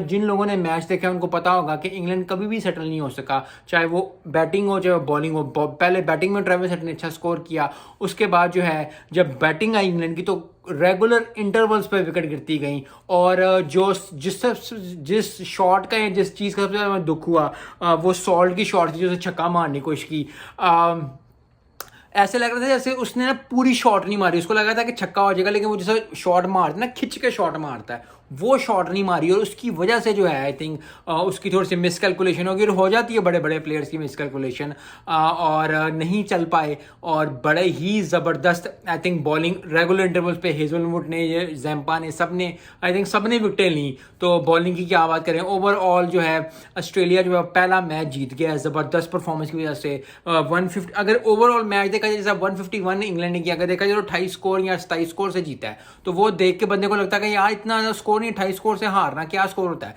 जिन लोगों ने मैच देखा है उनको पता होगा कि इंग्लैंड कभी भी सेटल नहीं हो सका, चाहे वो बैटिंग हो चाहे वो बॉलिंग हो। पहले बैटिंग में ट्रेविस हेड ने अच्छा स्कोर किया, उसके बाद जो है जब बैटिंग आई इंग्लैंड की तो रेगुलर इंटरवल्स पे विकेट गिरती गई। और जो जिस शॉट का या जिस चीज़ का सबसे ज़्यादा दुख हुआ वो सॉल्ट की शॉट थी, जो छक्का मारने की कोशिश की। ऐसे लग रहा था जैसे उसने ना पूरी शॉट नहीं मारी, उसको लगा था कि छक्का हो जाएगा, लेकिन वो जैसे शॉट मारता है ना, खिंच के शॉट मारता है, वो शॉट नहीं मारी। और उसकी वजह से जो है आई थिंक उसकी थोड़ी सी मिसकैलकुलेशन होगी, और हो जाती है बड़े बड़े प्लेयर्स की मिसकैलकुलेशन, और नहीं चल पाए। और बड़े ही ज़बरदस्त I think bowling regular intervals पे हेजलवुड ने, ये जैम्पा ने, सब ने आई थिंक सब ने विकेटें ली। तो बॉलिंग की क्या बात करें, ओवरऑल जो है ऑस्ट्रेलिया जो है पहला मैच जीत गया है ज़बरदस्त परफॉर्मेंस की वजह से। 150 अगर ओवरऑल मैच देखा जाए, जैसा 151 इंग्लैंड ने किया, अगर देखा जाए तो 28 स्कोर या 27 स्कोर से जीता है, तो वो देख के बंदे को लगता है कि यार इतना स्कोर नहीं, 28 स्कोर से हारना क्या स्कोर होता है।